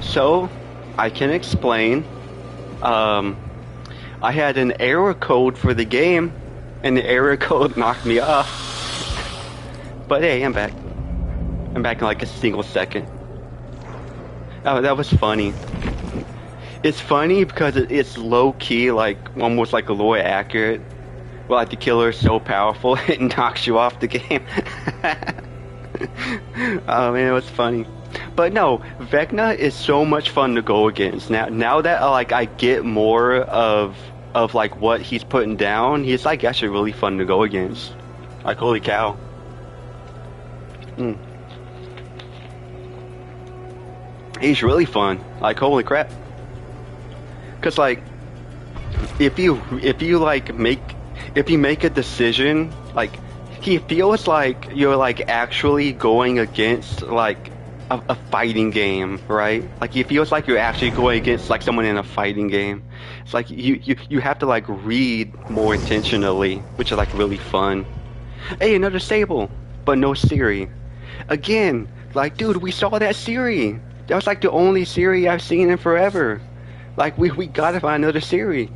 So, I can explain. I had an error code for the game, and the error code knocked me off. But hey, I'm back. I'm back in like a single second. Oh, that was funny. It's funny because it's low-key, like, almost like a little accurate. Well, like, the killer is so powerful, it knocks you off the game. Oh man, it was funny. But no, Vecna is so much fun to go against. Now that like I get more of like what he's putting down, he's like actually really fun to go against. Like holy cow. He's really fun. Like holy crap. Cause like if you make a decision, like he feels like you're like actually going against like a fighting game, right? Like it feels like you're actually going against like someone in a fighting game. It's like you have to like read more intentionally, which is like really fun. Hey, another Sable, but no Siri. Again, like dude, we saw that Siri. That was like the only Siri I've seen in forever. Like we gotta find another Siri.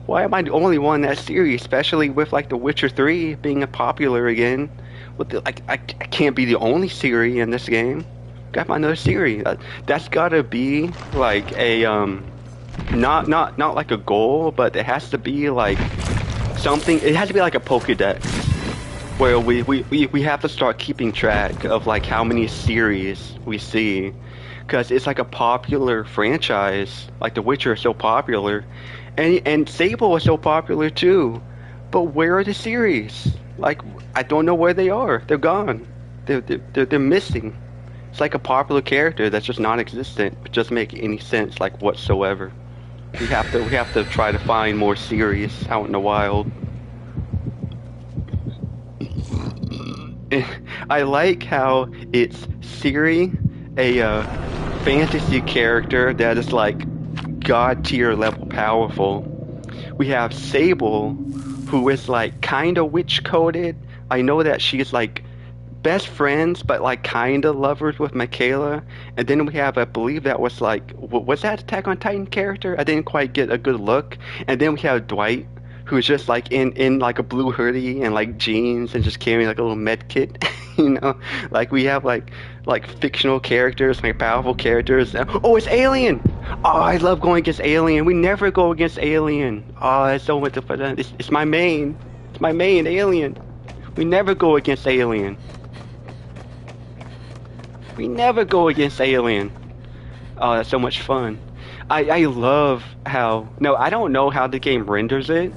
Why am I the only one that's Siri, especially with like The Witcher 3 being a popular again? With the, like I can't be the only Siri in this game. Gotta find another Siri. That's gotta be like a not like a goal, but it has to be like something. It has to be like a Pokédex where we have to start keeping track of like how many series we see, because it's like a popular franchise. Like The Witcher is so popular, and Sable is so popular too. But where are the series? Like I don't know where they are. They're gone. They're missing. It's like a popular character that's just non-existent. It doesn't make any sense like whatsoever. We have to try to find more series out in the wild. I like how it's Siri, a fantasy character that is like god tier level powerful. We have Sable, who is like kind of witch coded. I know that she's like best friends, but like kind of lovers with Michaela. And then we have, I believe that was like, was that Attack on Titan character? I didn't quite get a good look. And then we have Dwight, who's just like in like a blue hoodie and like jeans and just carrying like a little med kit. You know, like we have like fictional characters, like powerful characters. Oh, it's Alien. Oh, I love going against Alien. We never go against Alien. Oh, it's so much fun. It's my main. It's my main, Alien. We never go against Alien. We never go against Alien. Oh, that's so much fun. I love how... No, I don't know how the game renders it,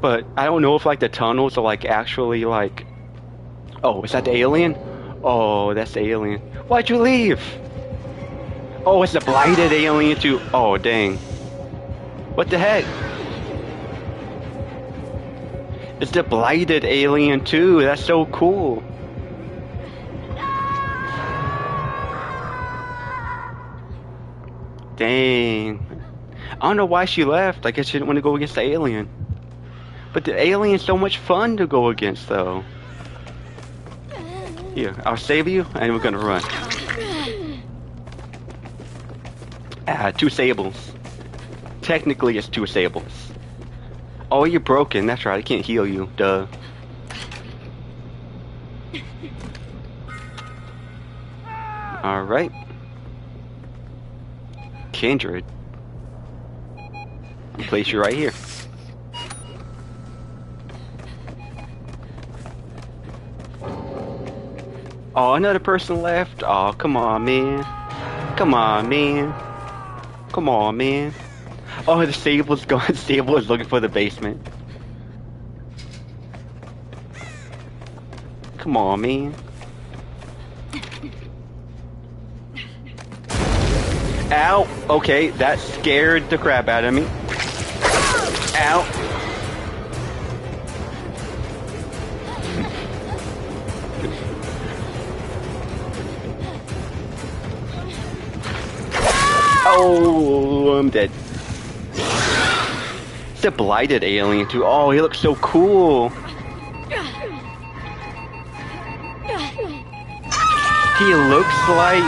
but I don't know if like the tunnels are like actually like... Oh, is that the Alien? Oh, that's the Alien. Why'd you leave? Oh, it's the blighted Alien too. Oh, dang. What the heck? It's the blighted Alien too. That's so cool. Dang. I don't know why she left. I guess she didn't want to go against the Alien. But the Alien's so much fun to go against, though. Here, I'll save you, and we're gonna run. Ah, 2 Sables. Technically, it's 2 Sables. Oh, you're broken. That's right. I can't heal you. Duh. Alright. Kindred. I'll place you right here. Oh, another person left? Oh, come on, man. Come on, man. Come on, man. Oh, the Sable's gone. Sable is looking for the basement. Come on, man. Ow! Okay, that scared the crap out of me. Ow! Oh, I'm dead. It's a blighted alien too. Oh, he looks so cool. He looks like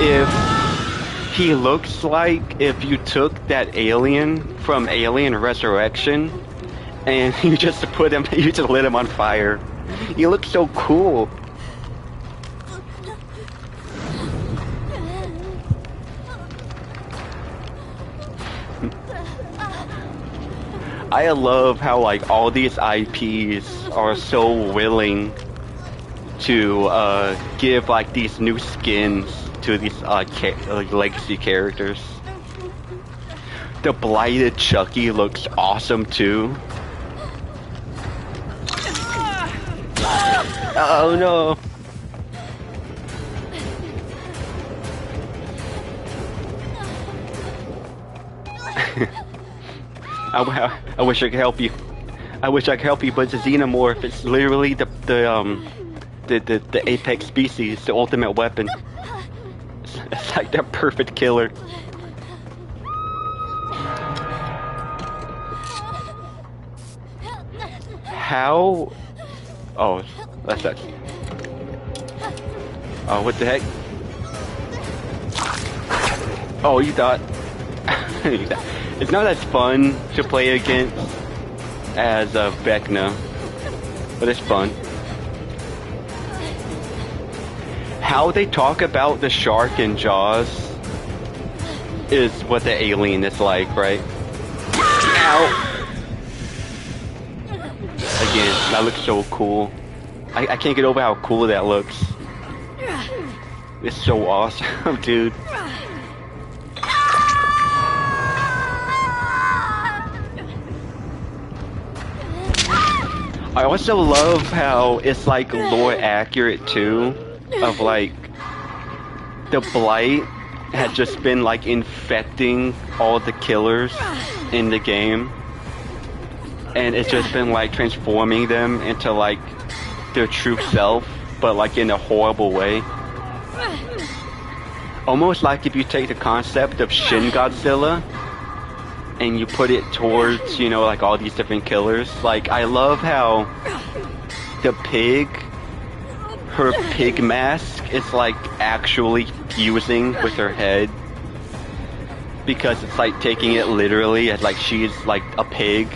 if he looks like if you took that alien from Alien Resurrection and you just lit him on fire. He looks so cool. I love how like all these IPs are so willing to give like these new skins to these legacy characters. The blighted Chucky looks awesome too. Oh no. I wish I could help you. I wish I could help you, but it's a xenomorph. It's literally the apex species, the ultimate weapon. It's like that perfect killer. How? Oh, that's that. Oh, what the heck? Oh, you thought? It's not as fun to play against as Vecna, but it's fun. How they talk about the shark in Jaws is what the alien is like, right? Ow! Again, that looks so cool. I can't get over how cool that looks. It's so awesome, dude. I also love how it's like lore accurate too, of like the blight had just been like infecting all the killers in the game, and it's just been like transforming them into like their true self, but like in a horrible way. Almost like if you take the concept of Shin Godzilla and you put it towards, you know, like all these different killers. Like, I love how the pig, her pig mask is like actually fusing with her head, because it's like taking it literally as like she's like a pig.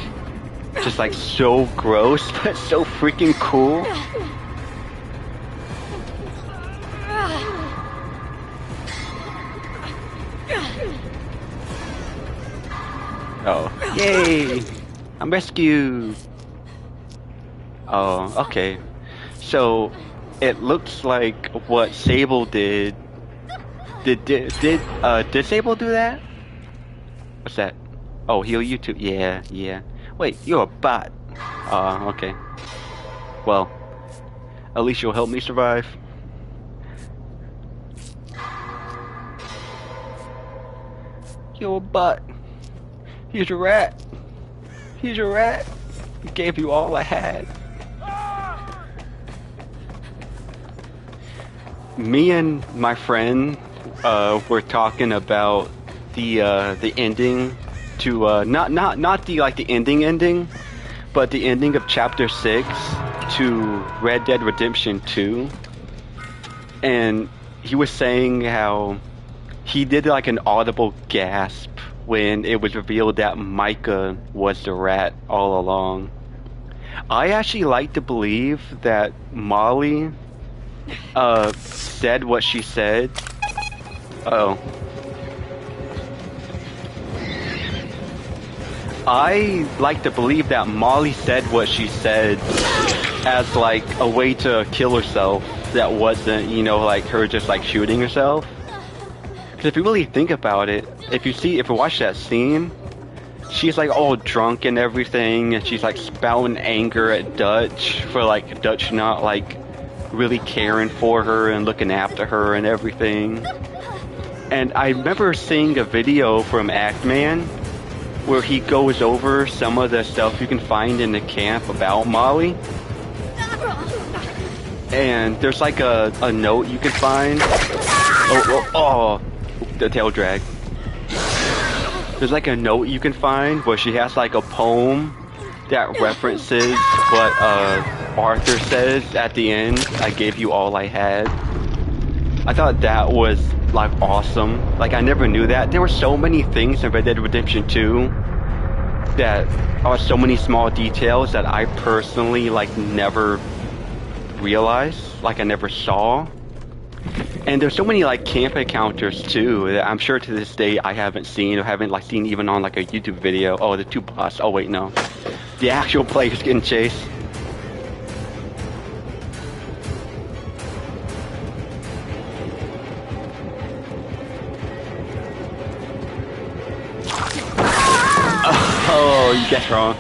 Just like so gross, but so freaking cool. Oh, yay! I'm rescued! Oh, okay. So, it looks like what Sable did. Did Sable do that? What's that? Oh, heal you too? Yeah, yeah. Wait, you're a bot. Okay. Well, at least you'll help me survive. You're a bot. He's a rat. He's a rat. He gave you all I had. Me and my friend were talking about the ending to not the like the ending, but the ending of Chapter 6 to Red Dead Redemption 2, and he was saying how he did like an audible gasp when it was revealed that Micah was the rat all along. I actually like to believe that Molly said what she said. Uh-oh. I like to believe that Molly said what she said as like a way to kill herself that wasn't, you know, like her just like shooting herself. Because if you really think about it, if you watch that scene, she's like all drunk and everything, and she's like spouting anger at Dutch for like Dutch not like really caring for her and looking after her and everything. And I remember seeing a video from Actman where he goes over some of the stuff you can find in the camp about Molly. And there's like a note you can find. Oh, the tail drag. There's like a note you can find where she has like a poem that references what Arthur says at the end. I gave you all I had. I thought that was like awesome. Like I never knew that. There were so many things in Red Dead Redemption 2 that are so many small details that I personally like never realized, like I never saw. And there's so many like camp encounters too that I'm sure to this day I haven't seen or haven't like seen even on like a YouTube video. Oh, the two boss. Oh wait, no, the actual players getting chased. Oh, you guessed wrong.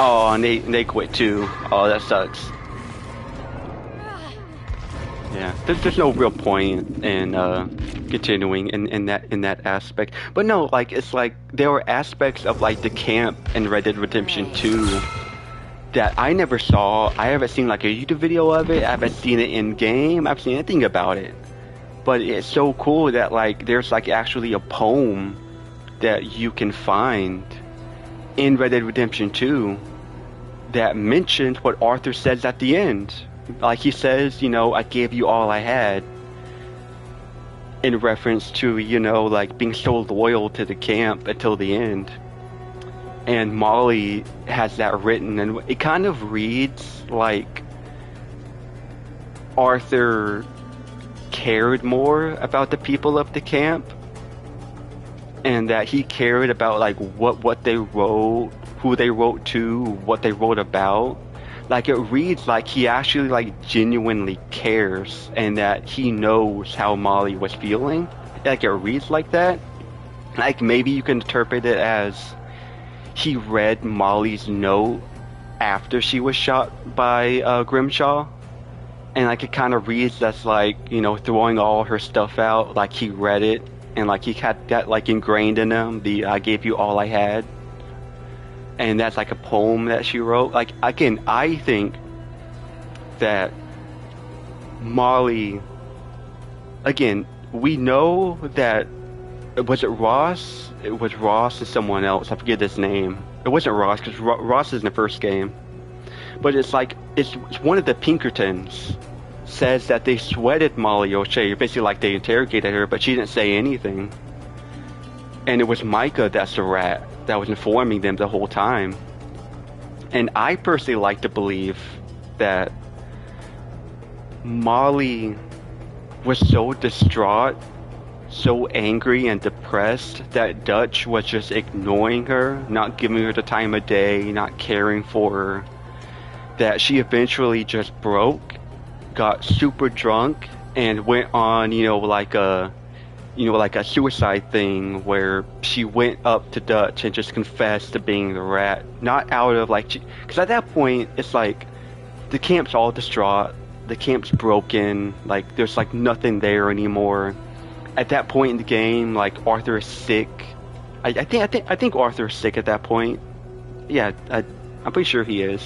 Oh, and they quit too. Oh, that sucks. Yeah, there's no real point in continuing in that aspect. But no, like it's like there were aspects of like the camp in Red Dead Redemption 2 that I never saw. I haven't seen like a YouTube video of it. I haven't seen it in game. I haven't seen anything about it. But it's so cool that like there's like actually a poem that you can find in Red Dead Redemption 2 that mentions what Arthur says at the end. Like he says, you know, I gave you all I had, in reference to, you know, like being so loyal to the camp until the end. And Molly has that written, and it kind of reads like Arthur cared more about the people of the camp, and that he cared about like what they wrote, who they wrote to, what they wrote about. Like it reads like he actually like genuinely cares, and that he knows how Molly was feeling. Like it reads like that. Like maybe you can interpret it as he read Molly's note after she was shot by Grimshaw, and like it kind of reads as like, you know, throwing all her stuff out. Like he read it, and like he had that like ingrained in him, the I gave you all I had. And that's like a poem that she wrote. Like, again, I think that Molly, again, we know that, was it Ross? It was Ross and someone else. I forget his name. It wasn't Ross, because Ross is in the first game. But it's like, it's one of the Pinkertons says that they sweated Molly O'Shea. Basically like they interrogated her, but she didn't say anything. And it was Micah that's the rat that was informing them the whole time. And I personally like to believe that Molly was so distraught, so angry and depressed that Dutch was just ignoring her, not giving her the time of day, not caring for her, that she eventually just broke, got super drunk, and went on, you know, like a suicide thing where she went up to Dutch and just confessed to being the rat. Not out of like, because at that point it's like the camp's all distraught, the camp's broken, like there's like nothing there anymore. At that point in the game, like Arthur is sick. I think Arthur is sick at that point. Yeah, I'm pretty sure he is.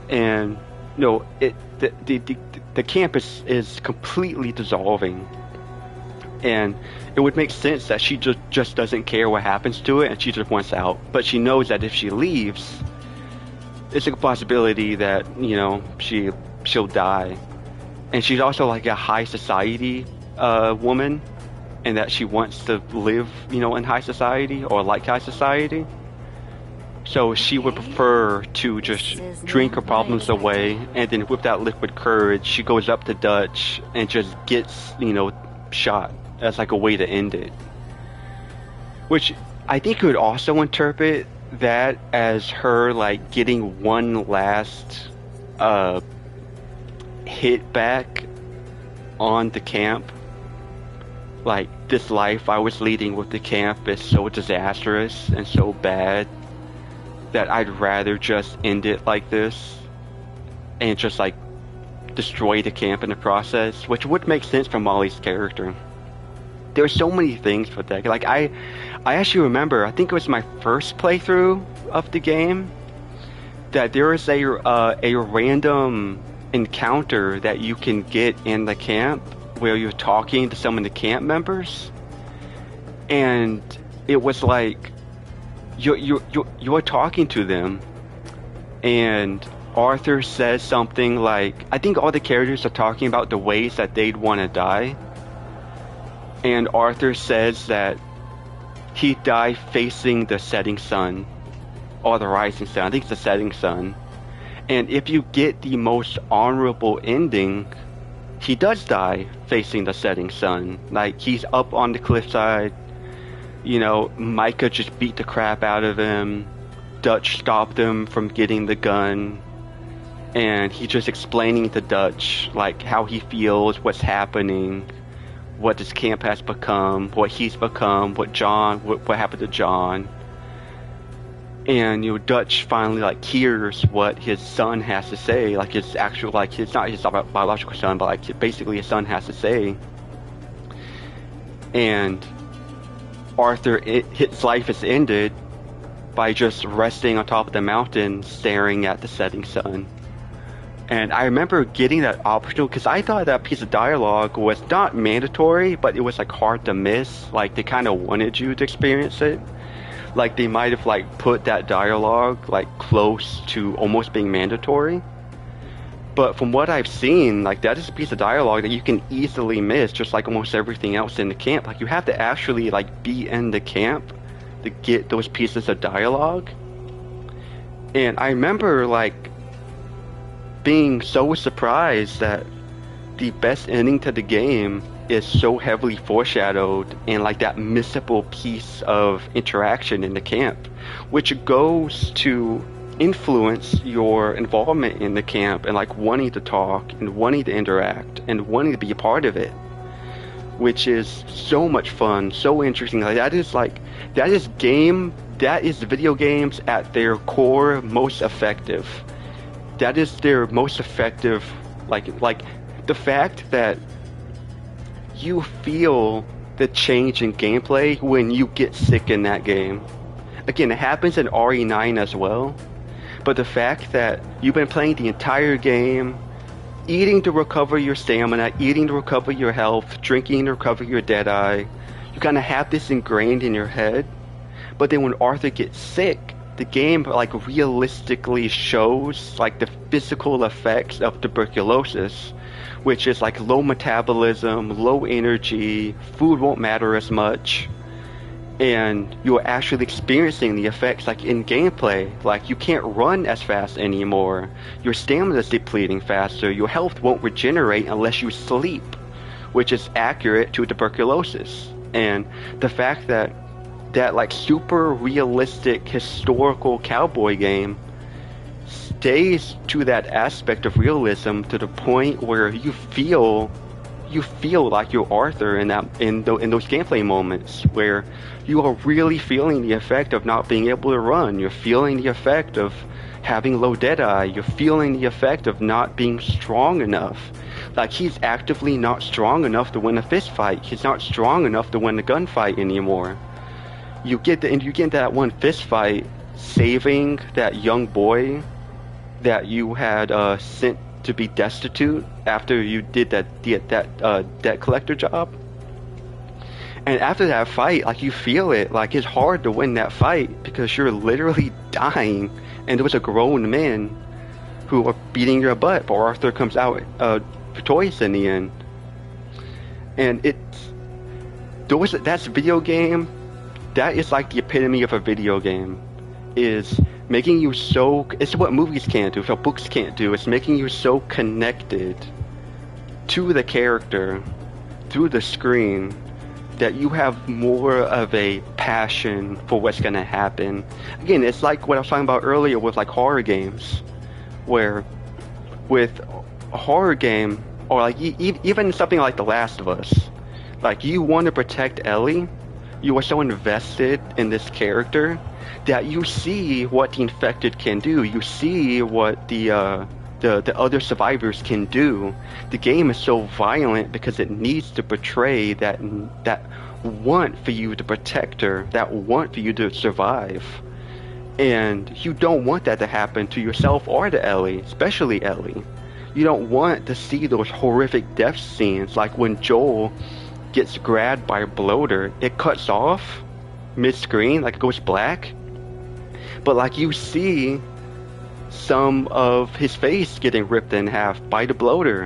And no, the camp is completely dissolving. And it would make sense that she just doesn't care what happens to it, and she just wants out. But she knows that if she leaves, it's a possibility that, you know, she'll die. And she's also like a high society woman, and that she wants to live, you know, in high society or like high society. So she would prefer to just drink her problems away, and then with that liquid courage, she goes up to Dutch and just gets, you know, shot. As like a way to end it. Which I think you could also interpret that as her like getting one last hit back on the camp. Like, this life I was leading with the camp is so disastrous and so bad that I'd rather just end it like this and just like destroy the camp in the process, which would make sense for Molly's character. There were so many things with that. Like I actually remember, I think it was my first playthrough of the game, that there is a random encounter that you can get in the camp where you're talking to some of the camp members, and it was like you're talking to them, and Arthur says something like, I think all the characters are talking about the ways that they'd want to die. And Arthur says that he'd die facing the setting sun, or the rising sun. I think it's the setting sun. And if you get the most honorable ending, he does die facing the setting sun. Like, he's up on the cliffside, you know, Micah just beat the crap out of him, Dutch stopped him from getting the gun, and he's just explaining to Dutch, like, how he feels, what's happening, what this camp has become, what he's become, what happened to John. And, you know, Dutch finally, like, hears what his son has to say, like, his actual, like, it's not his biological son, but, like, basically his son has to say. And Arthur, his life is ended by just resting on top of the mountain, staring at the setting sun. And I remember getting that optional, because I thought that piece of dialogue was not mandatory, but it was, like, hard to miss. Like, they kind of wanted you to experience it. Like, they might have, like, put that dialogue, like, close to almost being mandatory. But from what I've seen, like, that is a piece of dialogue that you can easily miss, just like almost everything else in the camp. Like, you have to actually, like, be in the camp to get those pieces of dialogue. And I remember, like, being so surprised that the best ending to the game is so heavily foreshadowed in, like, that missable piece of interaction in the camp, which goes to influence your involvement in the camp and, like, wanting to talk and wanting to interact and wanting to be a part of it, which is so much fun, so interesting. Like, that is video games at their core most effective. That is their most effective, like the fact that you feel the change in gameplay when you get sick in that game. Again, it happens in RE9 as well, but the fact that you've been playing the entire game, eating to recover your stamina, eating to recover your health, drinking to recover your Deadeye, you kind of have this ingrained in your head, but then when Arthur gets sick, the game, like, realistically shows, like, the physical effects of tuberculosis, which is, like, low metabolism, low energy, food won't matter as much, and you're actually experiencing the effects, like, in gameplay. Like, you can't run as fast anymore, your stamina is depleting faster, your health won't regenerate unless you sleep, which is accurate to tuberculosis. And the fact that like, super realistic historical cowboy game stays to that aspect of realism to the point where you feel like you're Arthur in those gameplay moments, where you are really feeling the effect of not being able to run, you're feeling the effect of having low Deadeye, you're feeling the effect of not being strong enough. Like, he's actively not strong enough to win a fist fight, he's not strong enough to win a gunfight anymore. You get that one fist fight, saving that young boy that you had sent to be destitute after you did that debt collector job. And after that fight, like, you feel it, like, it's hard to win that fight because you're literally dying, and there was a grown men who are beating your butt, but Arthur comes out victorious in the end. And that's a video game. That is, like, the epitome of a video game, is making you so, it's what movies can't do, it's what books can't do, it's making you so connected to the character through the screen that you have more of a passion for what's going to happen. Again, it's like what I was talking about earlier with, like, horror games, where with a horror game, or, like, even something like The Last of Us, like, you want to protect Ellie, you are so invested in this character that you see what the infected can do. You see what the other survivors can do. The game is so violent because it needs to portray that want for you to protect her, that want for you to survive. And you don't want that to happen to yourself or to Ellie, especially Ellie. You don't want to see those horrific death scenes, like when Joel gets grabbed by a bloater, it cuts off mid-screen, like, it goes black, but, like, you see some of his face getting ripped in half by the bloater.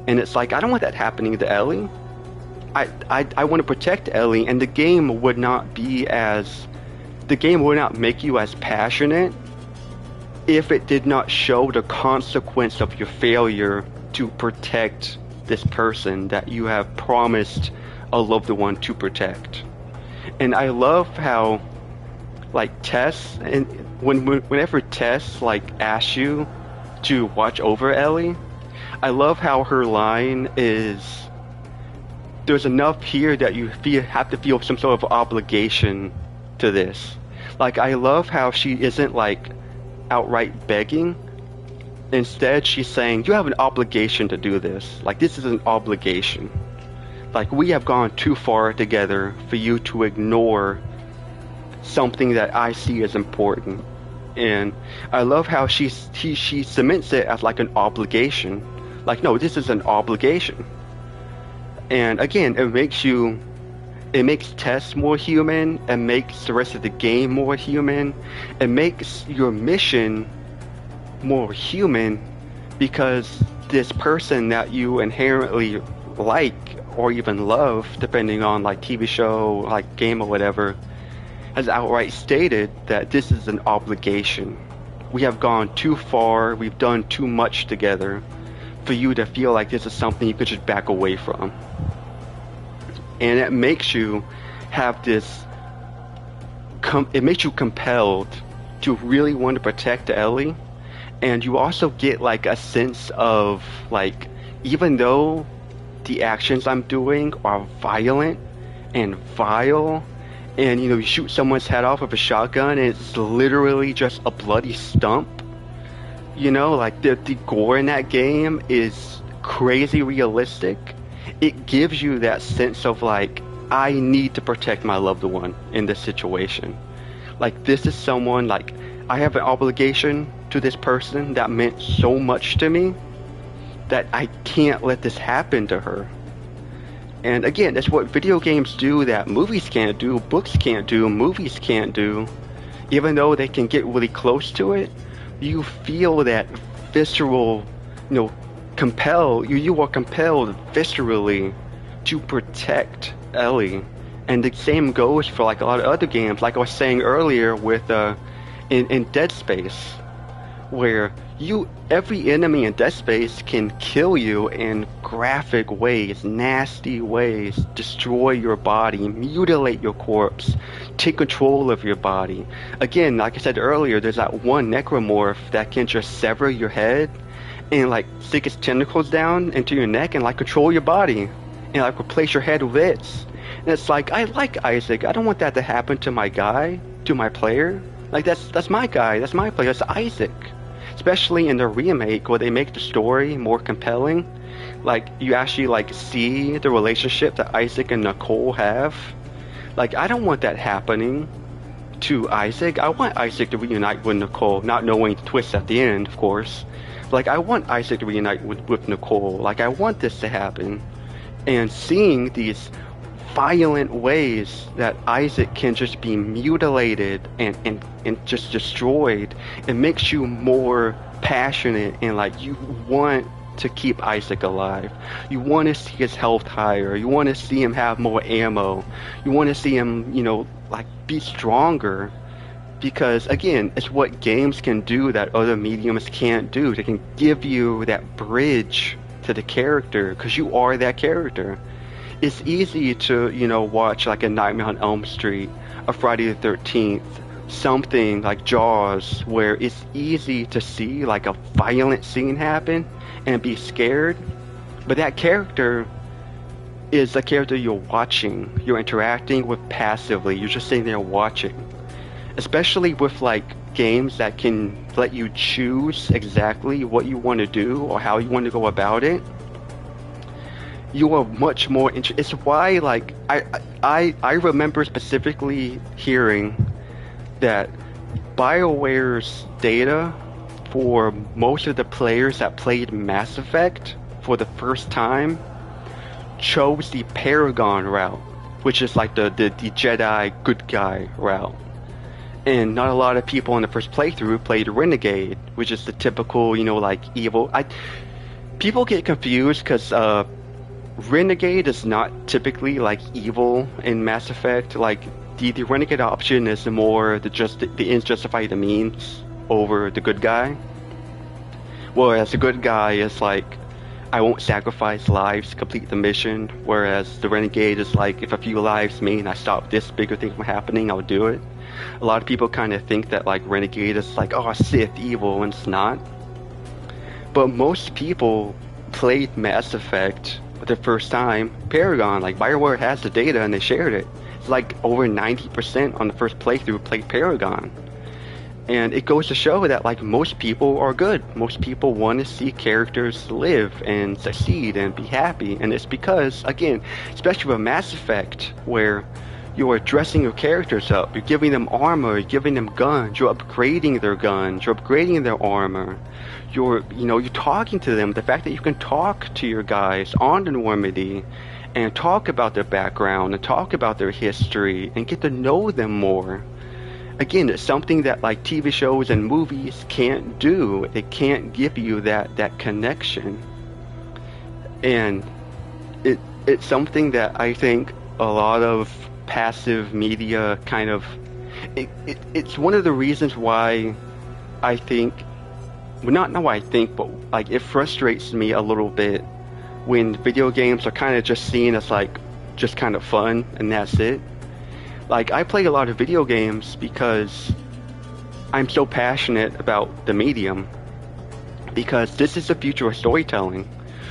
And it's like, I don't want that happening to Ellie. I want to protect Ellie, and the game would not make you as passionate if it did not show the consequence of your failure to protect this person that you have promised a loved one to protect. And I love how, like, Tess, and whenever Tess, like, asks you to watch over Ellie, I love how her line is, there's enough here that you have to feel some sort of obligation to this. Like, I love how she isn't, like, outright begging. Instead, she's saying, you have an obligation to do this. Like, this is an obligation. Like, we have gone too far together for you to ignore something that I see as important. And I love how she cements it as like an obligation. Like, no, this is an obligation. And again, it makes Tess more human, it makes the rest of the game more human, it makes your mission more human, because this person that you inherently like or even love, depending on like TV show, like game or whatever, has outright stated that this is an obligation. We have gone too far, we've done too much together for you to feel like this is something you could just back away from. And it makes you have this, it makes you compelled to really want to protect Ellie. And you also get like a sense of like, even though the actions I'm doing are violent and vile, and you shoot someone's head off with a shotgun and it's literally just a bloody stump, like the gore in that game is crazy realistic. It gives you that sense of like, I need to protect my loved one in this situation. Like, this is someone, like, I have an obligation to this person that meant so much to me that I can't let this happen to her. And again, that's what video games do that movies can't do, books can't do, movies can't do. Even though they can get really close to it, you feel that visceral, you are compelled viscerally to protect Ellie. And the same goes for like a lot of other games, like I was saying earlier with in Dead Space, where every enemy in Dead Space can kill you in graphic ways, nasty ways, destroy your body, mutilate your corpse, take control of your body. Again, like I said earlier, there's that one necromorph that can just sever your head and like stick its tentacles down into your neck and like control your body and like replace your head with its. And it's like, I like Isaac. I don't want that to happen to my guy, to my player. Like, that's my guy, that's my player, that's Isaac. Especially in the remake where they make the story more compelling. Like, you actually like see the relationship that Isaac and Nicole have. Like, I don't want that happening to Isaac. I want Isaac to reunite with Nicole, not knowing the twist at the end, of course. Like, I want Isaac to reunite with Nicole. Like, I want this to happen. And seeing these violent ways that Isaac can just be mutilated and just destroyed, it makes you more passionate and like you want to keep Isaac alive. You want to see his health higher. You want to see him have more ammo. You want to see him, like be stronger. Because again, it's what games can do that other mediums can't do. They can give you that bridge to the character because you are that character. It's easy to, watch like a Nightmare on Elm Street, a Friday the 13th, something like Jaws, where it's easy to see like a violent scene happen and be scared. But that character is the character you're watching, you're interacting with passively, you're just sitting there watching. Especially with like games that can let you choose exactly what you want to do or how you want to go about it. You are much more interested. It's why, like, I remember specifically hearing that BioWare's data for most of the players that played Mass Effect for the first time chose the Paragon route, which is like the Jedi good guy route. And not a lot of people in the first playthrough played Renegade, which is the typical, like evil. People get confused because Renegade is not typically like evil in Mass Effect. Like the Renegade option is more the ends justify the means over the good guy. Whereas the good guy is like, I won't sacrifice lives to complete the mission. Whereas the Renegade is like, if a few lives mean I stop this bigger thing from happening, I'll do it. A lot of people kind of think that like Renegade is like, oh, Sith evil, and it's not. But most people played Mass Effect for the first time Paragon. Like BioWare has the data and they shared it. It's like over 90% on the first playthrough played Paragon. And it goes to show that like most people are good. Most people want to see characters live and succeed and be happy. And it's because, again, especially with Mass Effect, where you're dressing your characters up, you're giving them armor, you're giving them guns, you're upgrading their guns, you're upgrading their armor. You're talking to them. The fact that you can talk to your guys on the Normandy and talk about their background and talk about their history and get to know them more. Again, it's something that like TV shows and movies can't do. It can't give you that connection. And it's something that I think a lot of passive media kind of it's one of the reasons why I think, well, not why I think, but like it frustrates me a little bit when video games are kind of just seen as like just kind of fun and that's it. Like I play a lot of video games because I'm so passionate about the medium, because this is the future of storytelling.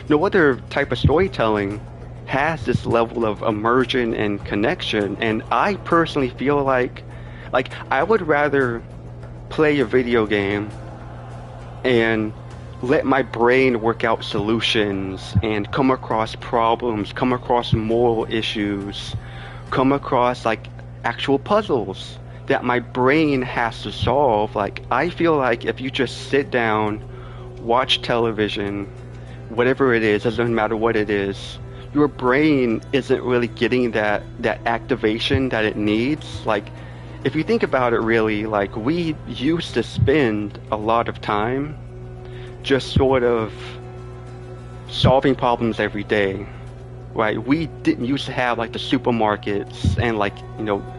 No other type of storytelling has this level of immersion and connection, and I personally feel like I would rather play a video game and let my brain work out solutions and come across problems, come across moral issues, come across like actual puzzles that my brain has to solve. Like I feel like if you just sit down, watch television, whatever it is, doesn't matter what it is, your brain isn't really getting that activation that it needs. Like if you think about it really, like we used to spend a lot of time just sort of solving problems every day, right? We didn't used to have like the supermarkets and like,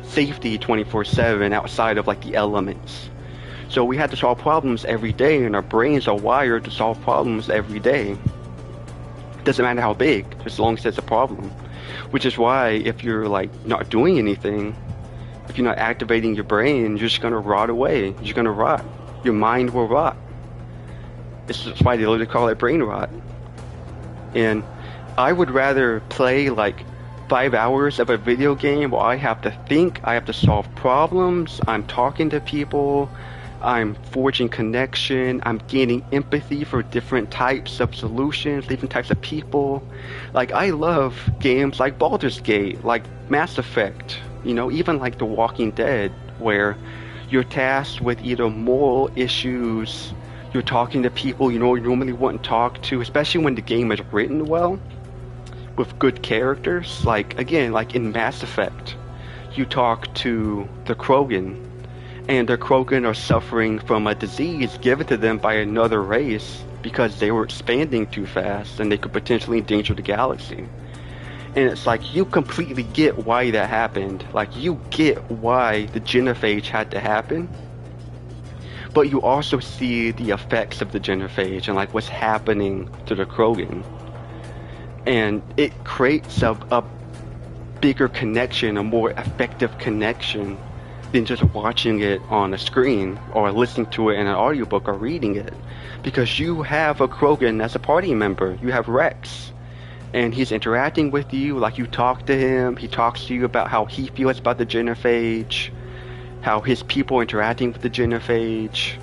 safety 24/7 outside of like the elements. So we had to solve problems every day, and our brains are wired to solve problems every day. It doesn't matter how big, as long as there's a problem. Which is why if you're like not doing anything, if you're not activating your brain, you're just gonna rot away. You're just gonna rot. Your mind will rot. This is why they literally call it brain rot. And I would rather play like 5 hours of a video game where I have to think, I have to solve problems, I'm talking to people, I'm forging connection, I'm gaining empathy for different types of solutions, different types of people. Like I love games like Baldur's Gate, like Mass Effect, even like The Walking Dead, where you're tasked with either moral issues, you're talking to people you normally wouldn't talk to, especially when the game is written well, with good characters. Like, again, like in Mass Effect, you talk to the Krogan, and the Krogan are suffering from a disease given to them by another race because they were expanding too fast and they could potentially endanger the galaxy. And it's like, you completely get why that happened. Like, you get why the genophage had to happen. But you also see the effects of the genophage and like what's happening to the Krogan. And it creates a bigger connection, a more effective connection than just watching it on a screen or listening to it in an audiobook or reading it. Because you have a Krogan as a party member. You have Rex. And he's interacting with you, like you talk to him. He talks to you about how he feels about the genophage, how his people are interacting with the genophage,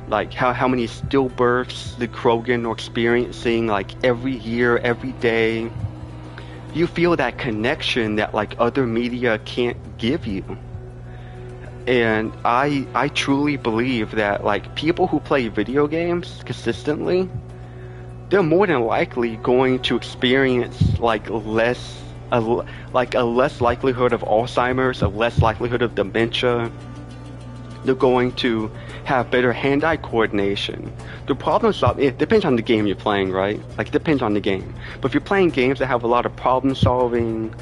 like how many stillbirths the Krogan are experiencing like every year, every day. You feel that connection that like other media can't give you. And I truly believe that like people who play video games consistently, they're more than likely going to experience like a less likelihood of Alzheimer's, a less likelihood of dementia, They're going to have better hand-eye coordination. The problem solving, it depends on the game you're playing, right? Like, it depends on the game. But if you're playing games that have a lot of problem solving,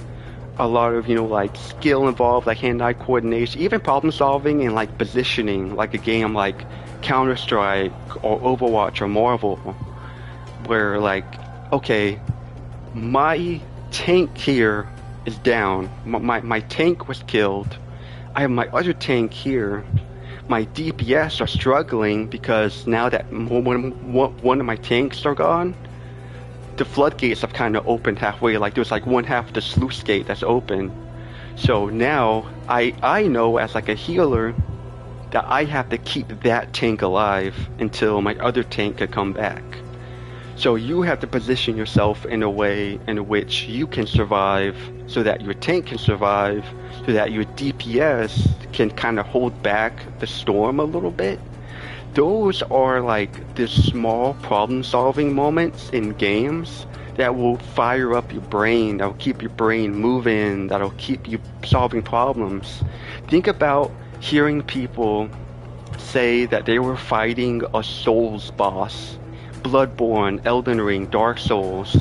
a lot of, like, skill involved, like hand-eye coordination, even problem solving and, like, positioning, like a game like Counter-Strike or Overwatch or Marvel, where, like, okay, my tank here is down. My tank was killed. I have my other tank here. My DPS are struggling because now that one of my tanks are gone, the floodgates have kind of opened halfway. Like there's like one half of the sluice gate that's open. So now I know as like a healer that I have to keep that tank alive until my other tank can come back. So you have to position yourself in a way in which you can survive so that your tank can survive, so that your DPS can kind of hold back the storm a little bit. Those are like the small problem solving moments in games that will fire up your brain, that will keep your brain moving, that'll keep you solving problems. Think about hearing people say that they were fighting a Souls boss, Bloodborne, Elden Ring, Dark Souls,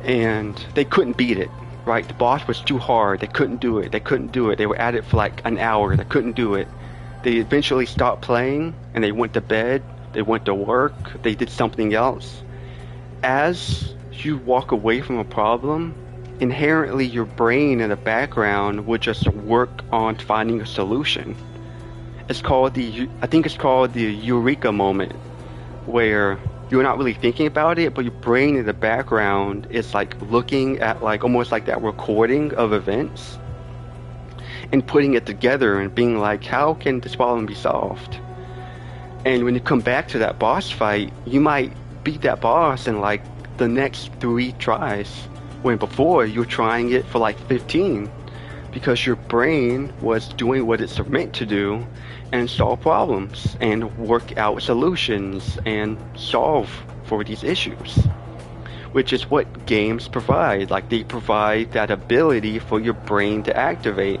and they couldn't beat it, right? The boss was too hard. They couldn't do it. They were at it for like an hour. They couldn't do it. They eventually stopped playing and they went to bed. They went to work. They did something else. As you walk away from a problem, inherently your brain in the background would just work on finding a solution. I think it's called the eureka moment, where you're not really thinking about it, but your brain in the background is like looking at like almost like that recording of events and putting it together and being like, how can this problem be solved? And when you come back to that boss fight, you might beat that boss in like the next 3 tries, when before you were trying it for like 15, because your brain was doing what it's meant to do and solve problems and work out solutions and solve for these issues, which is what games provide. Like they provide that ability for your brain to activate.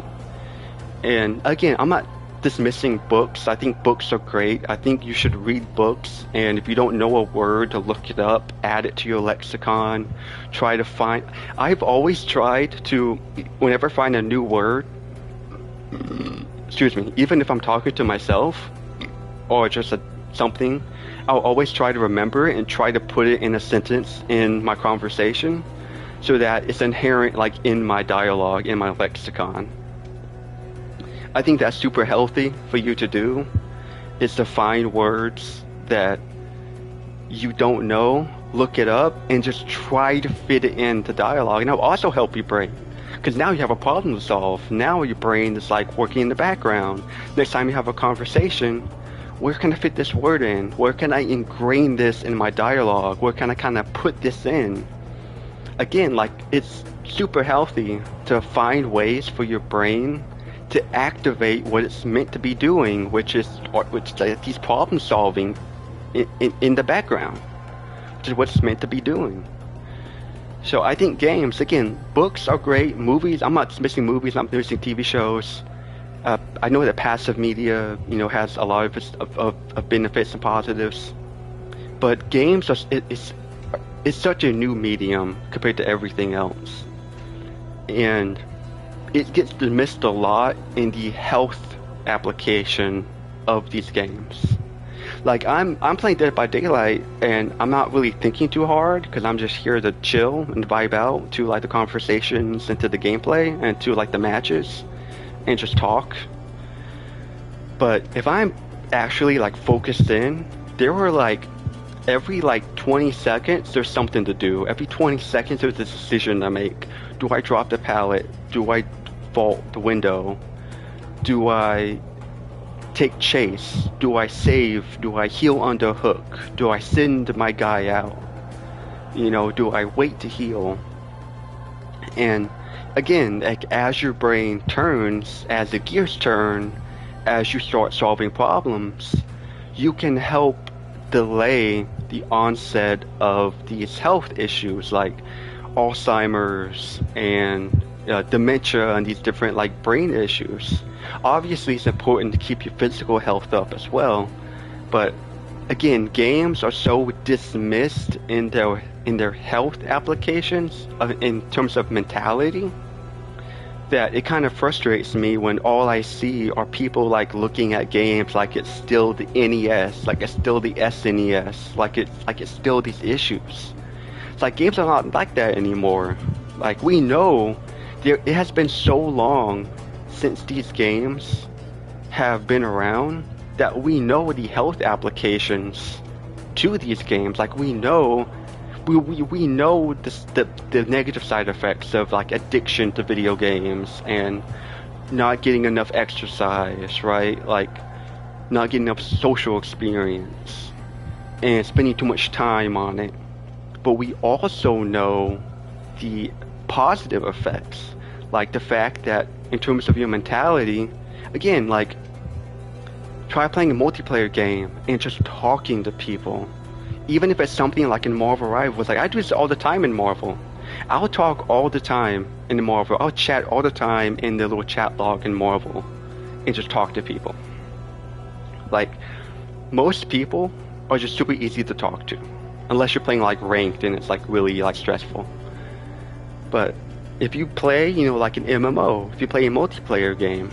And again, I'm not dismissing books. I think books are great. I think you should read books, and if you don't know a word, to look it up, add it to your lexicon, try to find. I've always tried to, whenever I find a new word, excuse me, even if I'm talking to myself or just something, I'll always try to remember it and try to put it in a sentence in my conversation so that it's inherent like in my dialogue, in my lexicon. I think that's super healthy for you to do, is to find words that you don't know, look it up, and just try to fit it into dialogue. And it'll also help your brain, because now you have a problem to solve. Now your brain is like working in the background. Next time you have a conversation, where can I fit this word in? Where can I ingrain this in my dialogue? Where can I kind of put this in? Again, like it's super healthy to find ways for your brain to activate what it's meant to be doing, which is these problem solving in the background, which is what it's meant to be doing. So I think games, again, books are great. Movies, I'm not missing movies, I'm missing TV shows. I know that passive media, has a lot of its of benefits and positives, but games it's such a new medium compared to everything else, and it gets dismissed a lot in the health application of these games. Like I'm playing Dead by Daylight, and I'm not really thinking too hard because I'm just here to chill and vibe out to like the conversations and to the gameplay and to like the matches and just talk. But if I'm actually like focused in, there were like every like 20 seconds there's something to do. Every 20 seconds there's a decision to make. Do I drop the pallet? Do I vault the window? Do I take chase? Do I save? Do I heal under hook? Do I send my guy out? Do I wait to heal? And again, like as your brain turns, as the gears turn, as you start solving problems, you can help delay the onset of these health issues like Alzheimer's and dementia and these different like brain issues. Obviously, it's important to keep your physical health up as well, but again, games are so dismissed in their health applications in terms of mentality that it kind of frustrates me when all I see are people like looking at games like it's still the NES, like it's still the SNES, like it's still these issues. It's like games are not like that anymore. Like we know it has been so long since these games have been around that we know the health applications to these games. Like we know we know the negative side effects of like addiction to video games and not getting enough exercise, right? Like not getting enough social experience and spending too much time on it. But we also know the positive effects, like the fact that in terms of your mentality, again, like try playing a multiplayer game and just talking to people. Even if it's something like in Marvel Rivals, like I do this all the time in Marvel. I'll talk all the time in Marvel. I'll chat all the time in the little chat log in Marvel and just talk to people. Like most people are just super easy to talk to. Unless you're playing like ranked and it's like really like stressful. But if you play, like an MMO, if you play a multiplayer game,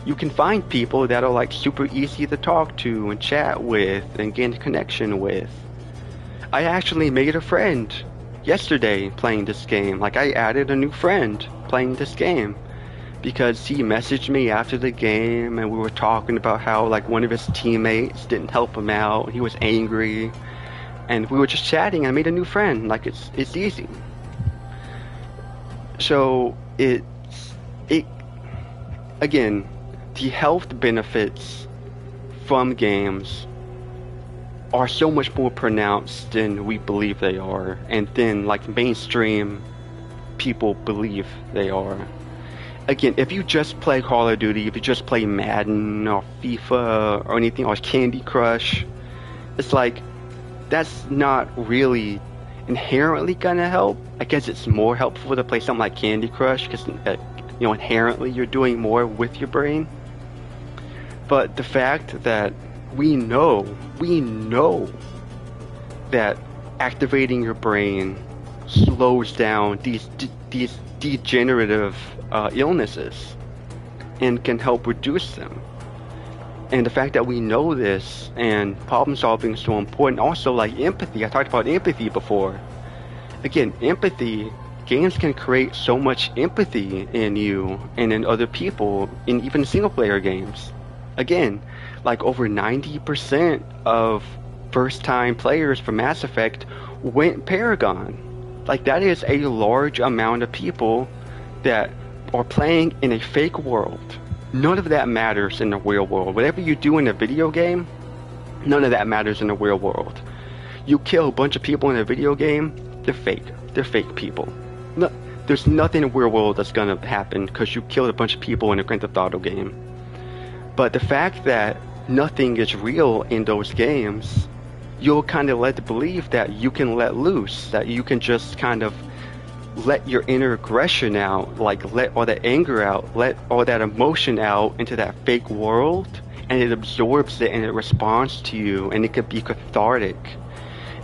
you can find people that are like super easy to talk to and chat with and gain a connection with. I actually made a friend yesterday playing this game. Like I added a new friend playing this game because he messaged me after the game and we were talking about how like one of his teammates didn't help him out. He was angry and we were just chatting and I made a new friend. Like it's easy. So it again, the health benefits from games are so much more pronounced than we believe they are, and then like mainstream people believe they are. Again, if you just play Call of Duty, if you just play Madden or FIFA or anything, or Candy Crush, it's like that's not really inherently gonna help. I guess it's more helpful to play something like Candy Crush because inherently you're doing more with your brain. But the fact that we know that activating your brain slows down these degenerative illnesses and can help reduce them. And the fact that we know this and problem solving is so important. Also, like empathy. I talked about empathy before. Again, empathy. Games can create so much empathy in you and in other people, in even single player games. Again, like over 90% of first time players for Mass Effect went Paragon. Like that is a large amount of people that are playing in a fake world. None of that matters in the real world. Whatever you do in a video game, none of that matters in the real world. You kill a bunch of people in a video game, they're fake. They're fake people. No, there's nothing in the real world that's gonna happen because you killed a bunch of people in a Grand Theft Auto game. But the fact that nothing is real in those games, you're kind of led to believe that you can let loose, that you can just kind of let your inner aggression out, like let all that anger out, let all that emotion out into that fake world, and it absorbs it and it responds to you, and it can be cathartic.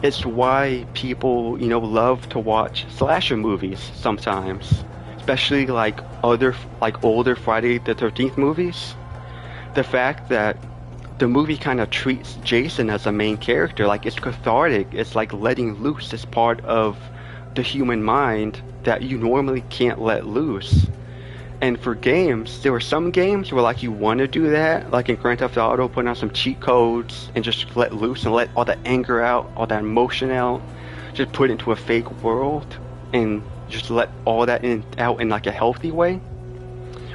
It's why people, love to watch slasher movies sometimes, especially like older Friday the 13th movies. The fact that the movie kind of treats Jason as a main character, like it's cathartic, it's like letting loose this part of the human mind that you normally can't let loose. And for games, there were some games where like you want to do that, like in Grand Theft Auto, putting out some cheat codes and just let loose and let all that anger out, all that emotion out, just put it into a fake world and just let all that out in like a healthy way.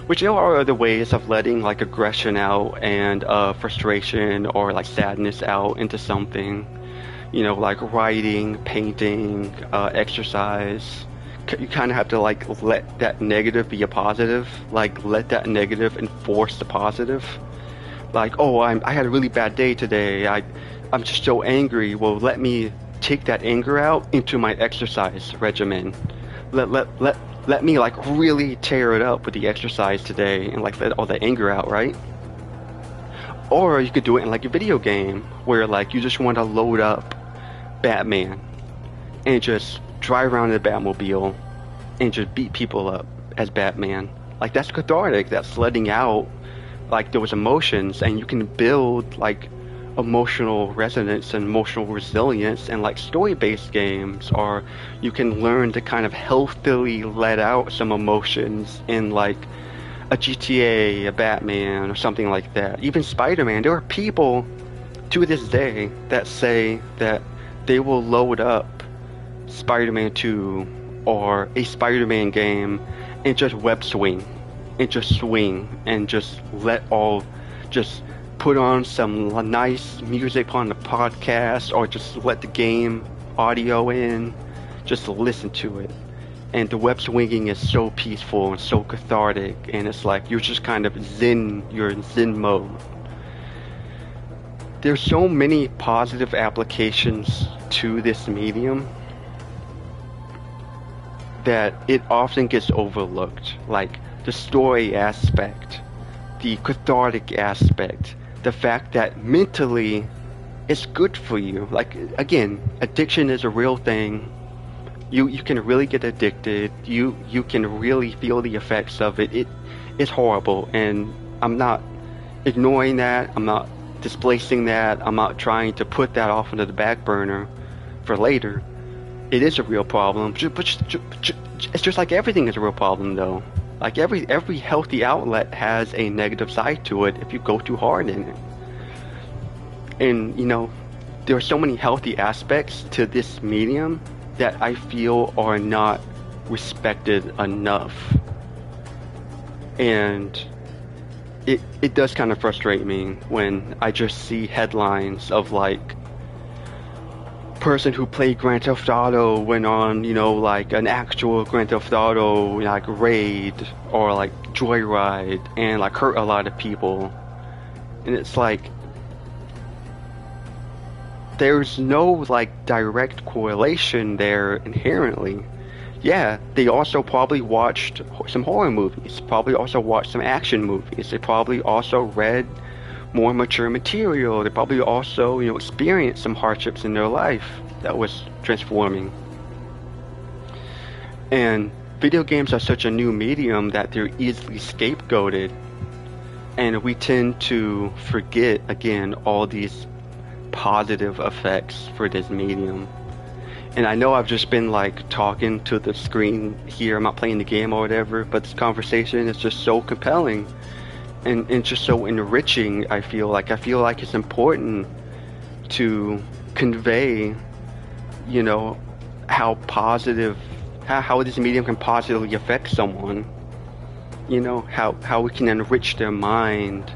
Which there are other ways of letting like aggression out and frustration or like sadness out into something, like writing, painting, exercise. You kind of have to like let that negative be a positive, like let that negative enforce the positive. Like, oh, I had a really bad day today. I'm just so angry. Well, let me take that anger out into my exercise regimen. let me like really tear it up with the exercise today and like let all the anger out, right? Or you could do it in like a video game where like you just want to load up Batman and just drive around in the Batmobile and just beat people up as Batman. Like that's cathartic. That's letting out like those emotions, and you can build like emotional resonance and emotional resilience in like story-based games, or you can learn to kind of healthily let out some emotions in like a GTA, a Batman, or something like that. Even Spider-Man. There are people to this day that say that they will load up Spider-Man 2 or a Spider-Man game and just web swing and just swing and just just put on some nice music on the podcast, or just let the game audio in, just listen to it. And the web swinging is so peaceful and so cathartic, and it's like you're just kind of you're in zen mode. There's so many positive applications to this medium that it often gets overlooked, like the story aspect, the cathartic aspect, the fact that mentally it's good for you. Like, again, addiction is a real thing. You can really get addicted. You can really feel the effects of it. It's horrible, and I'm not ignoring that. I'm not displacing that. I'm not trying to put that off into the back burner for later. It is a real problem, but it's just like everything is a real problem, though. Like every healthy outlet has a negative side to it if you go too hard in it. And you know, there are so many healthy aspects to this medium that I feel are not respected enough. And it does kind of frustrate me when I just see headlines of like person who played Grand Theft Auto went on, you know, like an actual Grand Theft Auto like raid or like joyride and like hurt a lot of people. And it's like there's no like direct correlation there inherently. Yeah, they also probably watched some horror movies, probably also watched some action movies, they probably also read more mature material, they probably also, you know, experienced some hardships in their life that was transforming. And video games are such a new medium that they're easily scapegoated, and we tend to forget again all these positive effects for this medium. And I know I've just been like talking to the screen here, I'm not playing the game or whatever, but this conversation is just so compelling and just so enriching. I feel like it's important to convey, you know, how this medium can positively affect someone, you know, how it can enrich their mind,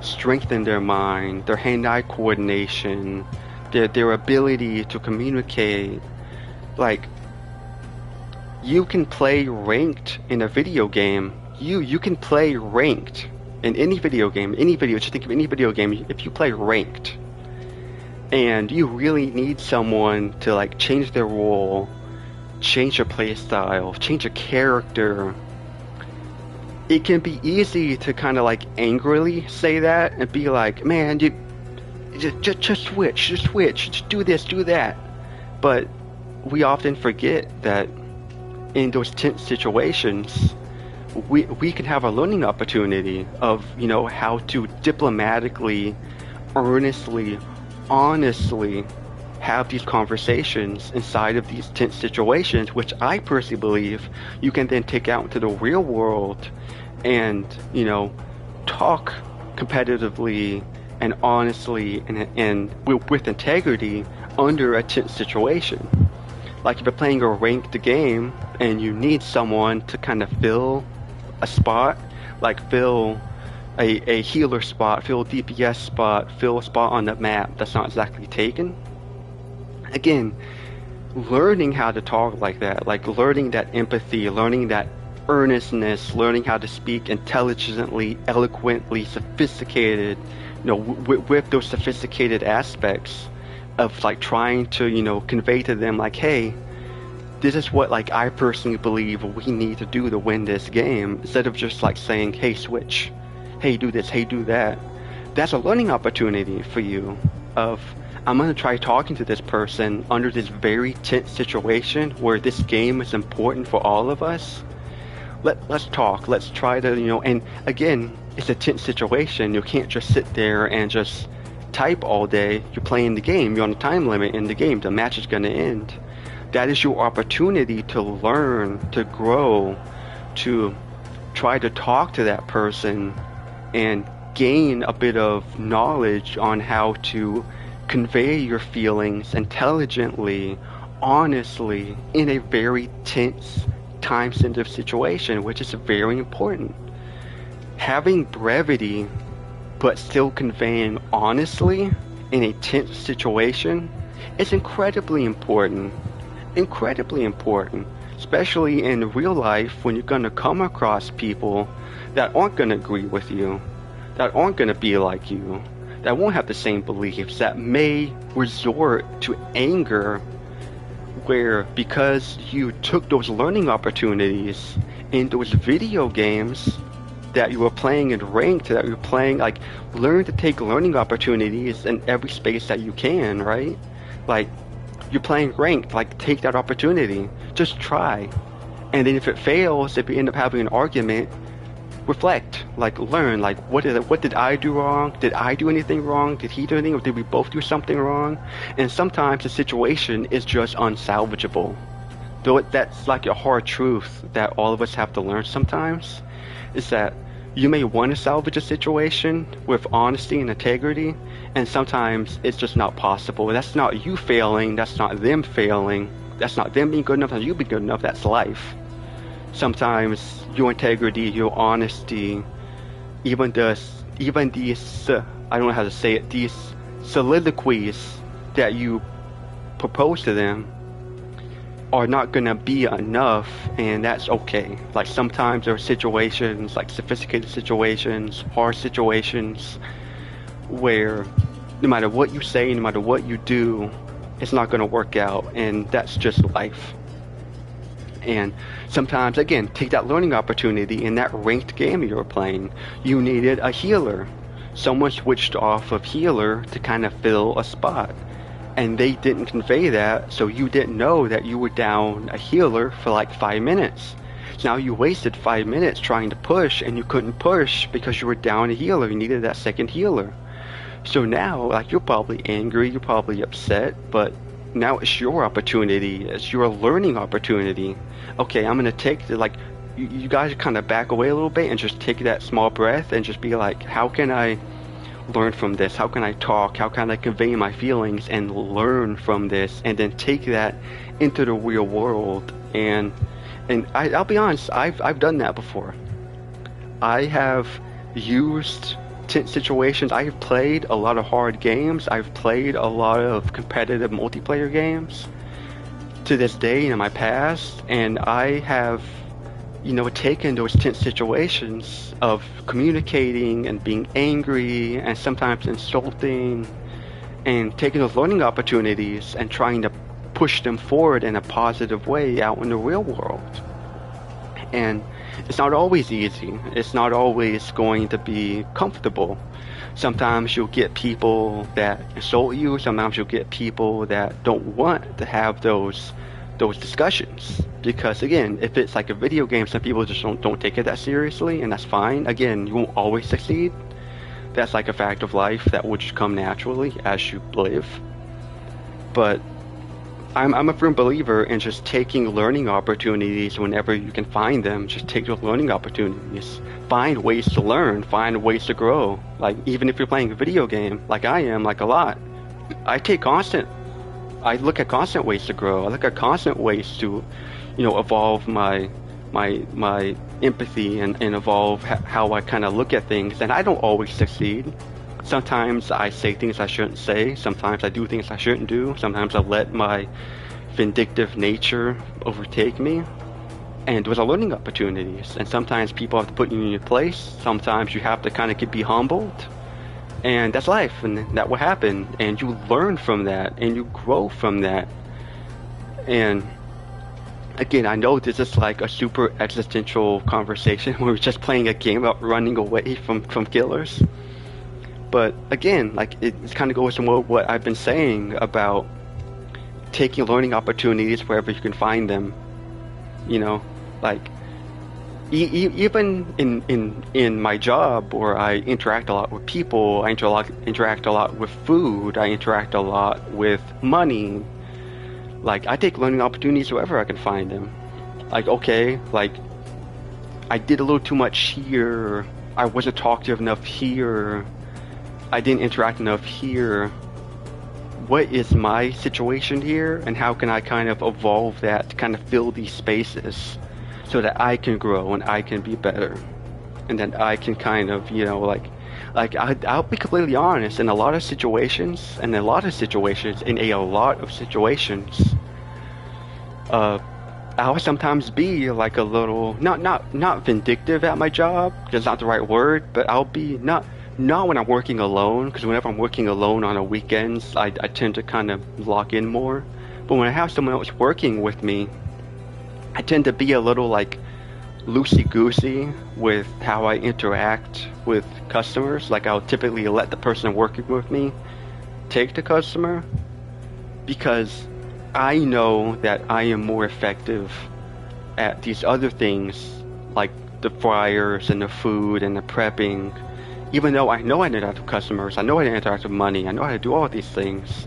strengthen their mind, their hand-eye coordination, their ability to communicate. Like, you can play ranked in a video game. You can play ranked in any video game, just think of any video game. If you play ranked and you really need someone to like change their role, change their play style, change a character, it can be easy to kind of like angrily say that and be like, man, you just switch, just do this, do that. But we often forget that in those tense situations, we can have a learning opportunity of, you know, how to diplomatically, earnestly, honestly have these conversations inside of these tense situations, which I personally believe you can then take out into the real world and, you know, talk competitively and honestly and with integrity under a tense situation. Like if you're playing a ranked game and you need someone to kind of fill a spot, like fill a healer spot, fill a DPS spot, fill a spot on the map that's not exactly taken. Again, learning how to talk like that, like learning that empathy, learning that earnestness, learning how to speak intelligently, eloquently, sophisticated, you know, with those sophisticated aspects of like trying to, you know, convey to them like, hey, this is what like I personally believe we need to do to win this game, instead of just like saying, hey, switch, hey, do this, hey, do that. That's a learning opportunity for you of, I'm going to try talking to this person under this very tense situation where this game is important for all of us. Let's talk. Let's try to, and again, it's a tense situation. You can't just sit there and just type all day. You're playing the game. You're on a time limit in the game. The match is going to end. That is your opportunity to learn, to grow, to try to talk to that person and gain a bit of knowledge on how to convey your feelings intelligently, honestly, in a very tense, time-sensitive situation, which is very important. Having brevity, but still conveying honestly in a tense situation is incredibly important. Incredibly important, especially in real life when you're going to come across people that aren't going to agree with you, that aren't going to be like you, that won't have the same beliefs, that may resort to anger, where because you took those learning opportunities in those video games that you were playing in ranked, that you're playing, like, learn to take learning opportunities in every space that you can, right? Like, you're playing ranked, like, take that opportunity. Just try. And then if it fails, if you end up having an argument, reflect, like, learn, like, what did I do wrong? Did I do anything wrong? Did he do anything? Or did we both do something wrong? And sometimes the situation is just unsalvageable. Though that's like a hard truth that all of us have to learn sometimes, is that you may want to salvage a situation with honesty and integrity, and sometimes it's just not possible. That's not you failing, that's not them failing, that's not them being good enough, that's you being good enough, that's life. Sometimes your integrity, your honesty, even these, I don't know how to say it, these soliloquies that you propose to them are not gonna be enough, and that's okay. Like, sometimes there are situations, like sophisticated situations, hard situations, where no matter what you say, no matter what you do, it's not gonna work out, and that's just life. And sometimes, again, take that learning opportunity. In that ranked game you were playing, you needed a healer. Someone switched off of healer to kind of fill a spot, and they didn't convey that, so you didn't know that you were down a healer for like 5 minutes. So now you wasted 5 minutes trying to push, and you couldn't push because you were down a healer. You needed that second healer. So now, like, you're probably angry, you're probably upset, but now it's your opportunity. It's your learning opportunity. Okay, I'm gonna take the, like, you guys kind of back away a little bit and just take that small breath and just be like, how can I learn from this? How can I talk? How can I convey my feelings and learn from this, and then take that into the real world? And I'll be honest, I've done that before. I have used tense situations. I have played a lot of hard games. I've played a lot of competitive multiplayer games to this day in my past, and I have, taken those tense situations of communicating and being angry and sometimes insulting, and taking those learning opportunities and trying to push them forward in a positive way out in the real world. And it's not always easy. It's not always going to be comfortable. Sometimes you'll get people that insult you. Sometimes you'll get people that don't want to have those discussions. Because again, if it's like a video game, some people just don't take it that seriously, and that's fine. Again, you won't always succeed. That's like a fact of life that will just come naturally as you live. But I'm a firm believer in just taking learning opportunities whenever you can find them. Just take those learning opportunities. Find ways to learn. Find ways to grow. Like, even if you're playing a video game, like I am, like a lot, I look at constant ways to grow. I look at constant ways to, evolve my empathy and evolve how I kind of look at things. And I don't always succeed. Sometimes I say things I shouldn't say. Sometimes I do things I shouldn't do. Sometimes I let my vindictive nature overtake me. And those are learning opportunities. And sometimes people have to put you in your place. Sometimes you have to kind of be humbled. And that's life, and that will happen. And you learn from that, and you grow from that. And Again, I know this is like a super existential conversation where we're just playing a game about running away from killers. But again, like it kind of goes to what I've been saying about taking learning opportunities wherever you can find them. You know, like even in my job where I interact a lot with people, I interact a lot with food, I interact a lot with money. Like I take learning opportunities wherever I can find them. Like okay, like I did a little too much here, I wasn't talkative enough here, I didn't interact enough here. What is my situation here, and how can I kind of evolve that to kind of fill these spaces so that I can grow and I can be better, and then I can kind of, you know, I'll be completely honest. In a lot of situations, I'll sometimes be like a little not vindictive at my job. That's not the right word, but I'll be not when I'm working alone, because whenever I'm working alone on the weekends, I tend to kind of lock in more. But when I have someone else working with me, I tend to be a little like loosey-goosey with how I interact with customers. Like I'll typically let the person working with me take the customer, because I know that I am more effective at these other things, like the fryers and the food and the prepping. Even though I know I interact with customers, I know I interact with money, I know how to do all these things.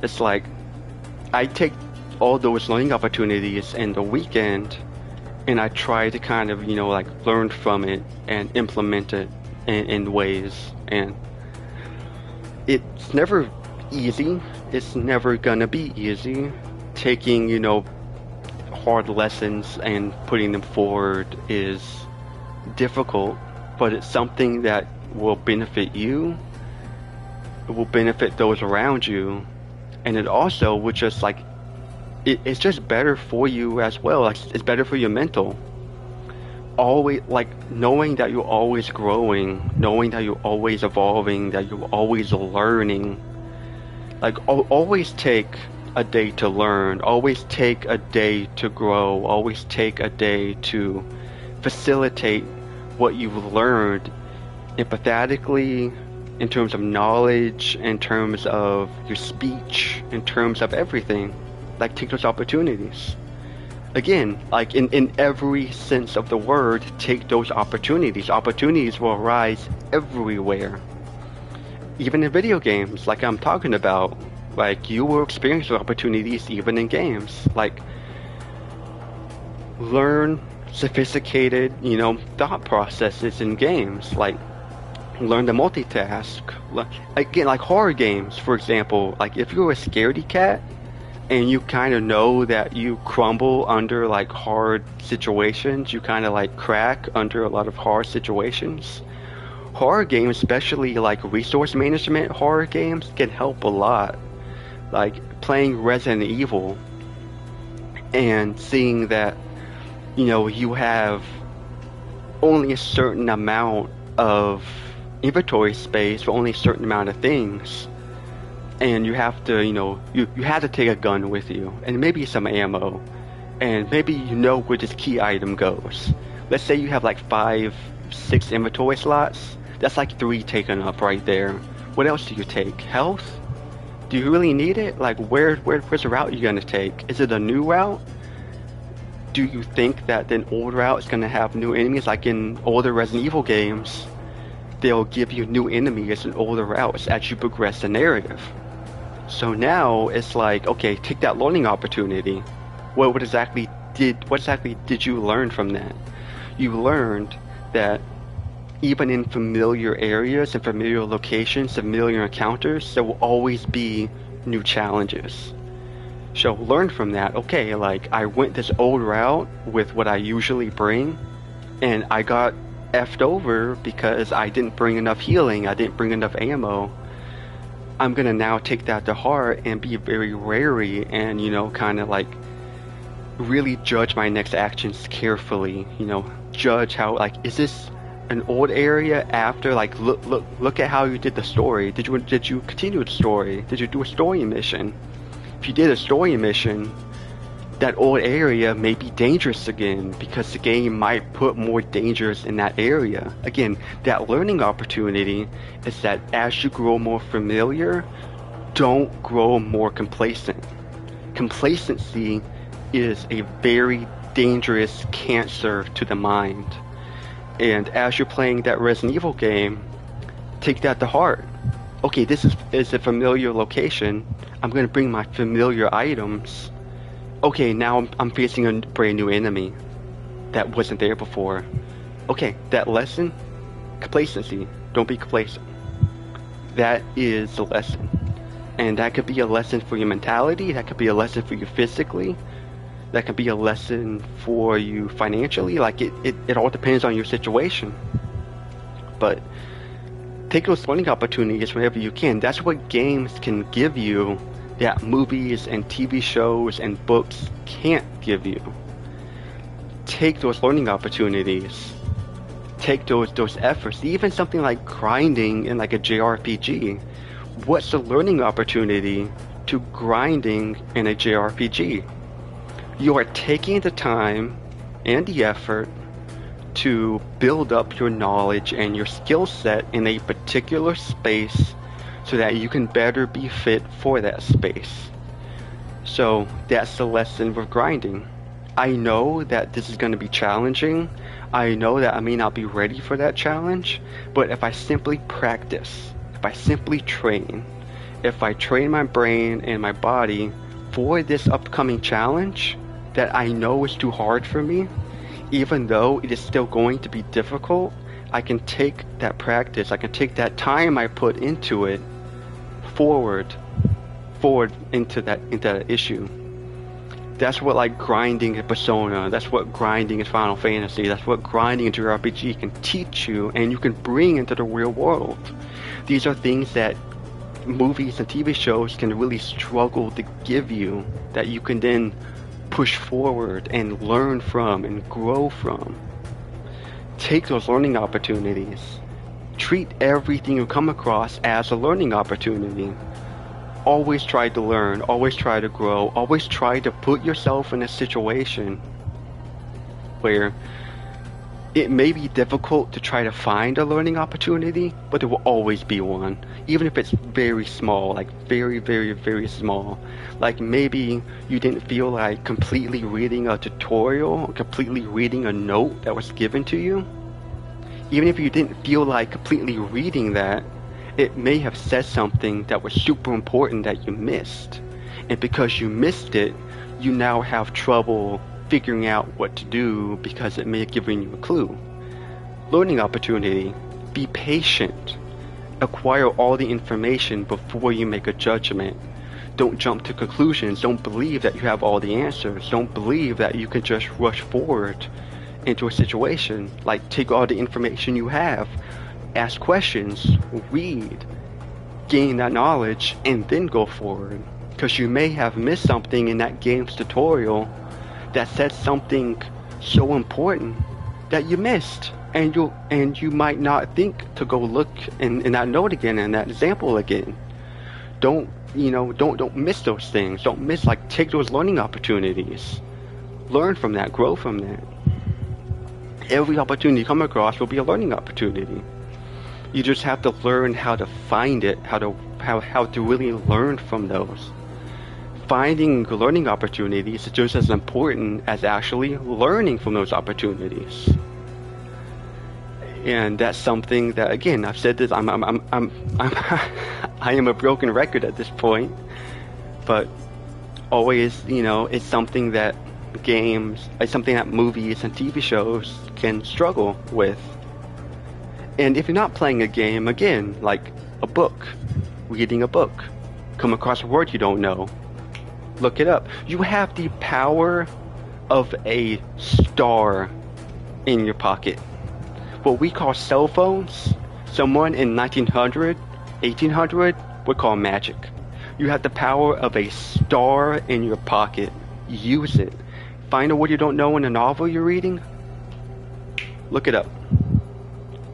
It's like I take all those learning opportunities in the weekend and I try to kind of, you know, like learn from it and implement it in ways. And it's never easy. It's never gonna be easy. Taking, you know, hard lessons and putting them forward is difficult, but it's something that will benefit you, it will benefit those around you, and it also would just like it's just better for you as well. Like it's better for your mental. Always like knowing that you're always growing, knowing that you're always evolving, that you're always learning. Like always take a day to learn, always take a day to grow, always take a day to facilitate what you've learned empathetically, in terms of knowledge, in terms of your speech, in terms of everything. Like take those opportunities. Again, like in every sense of the word, take those opportunities. Opportunities will arise everywhere. Even in video games, like I'm talking about, like you will experience opportunities even in games. Like learn sophisticated, you know, thought processes in games. Like learn to multitask. Again, like horror games, for example. Like if you're a scaredy cat and you kind of know that you crumble under like hard situations, you kind of like crack under a lot of hard situations. Horror games, especially like resource management horror games, can help a lot. Like playing Resident Evil and seeing that, you know, you have only a certain amount of inventory space for only a certain amount of things, and you have to, you know, you have to take a gun with you and maybe some ammo, and maybe you know where this key item goes. Let's say you have like 5-6 inventory slots. That's like 3 taken up right there. What else do you take? Health? Do you really need it? Like where's the route you're gonna take? Is it a new route? Do you think that an old route is gonna have new enemies? Like in older Resident Evil games, they'll give you new enemies and older routes as you progress the narrative. So now it's like, okay, take that learning opportunity. What exactly did you learn from that? You learned that even in familiar areas and familiar locations, familiar encounters, there will always be new challenges. So learn from that. Okay, like I went this old route with what I usually bring, and I got effed over because I didn't bring enough healing, I didn't bring enough ammo. I'm gonna now take that to heart and be very wary and, you know, kind of like really judge my next actions carefully. You know, judge how, like, is this an old area after, like, look at how you did the story. Did you continue the story? Did you do a story mission? If you did a story mission, that old area may be dangerous again because the game might put more dangers in that area. Again, that learning opportunity is that as you grow more familiar, don't grow more complacent. Complacency is a very dangerous cancer to the mind. And as you're playing that Resident Evil game, take that to heart. Okay, this is a familiar location. I'm going to bring my familiar items. Okay, now I'm facing a brand new enemy that wasn't there before. Okay, that lesson, complacency. Don't be complacent. That is the lesson. And that could be a lesson for your mentality. That could be a lesson for you physically. That could be a lesson for you financially. Like it all depends on your situation. But take those learning opportunities whenever you can. That's what games can give you that movies and TV shows and books can't give you. Take those learning opportunities. Take those efforts. Even something like grinding in like a JRPG. What's the learning opportunity to grinding in a JRPG? You are taking the time and the effort to build up your knowledge and your skill set in a particular space so that you can better be fit for that space. So that's the lesson with grinding. I know that this is going to be challenging. I know that I may not be ready for that challenge, but if I simply practice, if I simply train, if I train my brain and my body for this upcoming challenge that I know is too hard for me, even though it is still going to be difficult, I can take that practice, I can take that time I put into it forward into that issue. That's what like grinding in Persona, that's what grinding in Final Fantasy, that's what grinding into RPG can teach you and you can bring into the real world. These are things that movies and TV shows can really struggle to give you, that you can then push forward and learn from and grow from. Take those learning opportunities. Treat everything you come across as a learning opportunity. Always try to learn, always try to grow, always try to put yourself in a situation where it may be difficult to try to find a learning opportunity, but there will always be one. Even if it's very small, like very, very, very small. Like maybe you didn't feel like completely reading a tutorial, or completely reading a note that was given to you. Even if you didn't feel like completely reading that, it may have said something that was super important that you missed. And because you missed it, you now have trouble figuring out what to do because it may have given you a clue. Learning opportunity. Be patient. Acquire all the information before you make a judgment. Don't jump to conclusions. Don't believe that you have all the answers. Don't believe that you can just rush forward into a situation. Like, take all the information you have, ask questions, read, gain that knowledge, and then go forward. Because you may have missed something in that game's tutorial that said something so important that you missed, and you might not think to go look in that note again, in that example again. Don't miss those things. Don't miss, like, take those learning opportunities. Learn from that, grow from that. Every opportunity you come across will be a learning opportunity. You just have to learn how to find it, how to really learn from those. Finding learning opportunities is just as important as actually learning from those opportunities. And that's something that, again, I've said this. I am a broken record at this point, but always, it's something that it's something that movies and TV shows can struggle with. And if you're not playing a game, again, like a book, reading a book, come across a word you don't know, look it up. You have the power of a star in your pocket. What we call cell phones, someone in 1900, 1800 would call magic. You have the power of a star in your pocket. Use it. Find a word you don't know in a novel you're reading, look it up.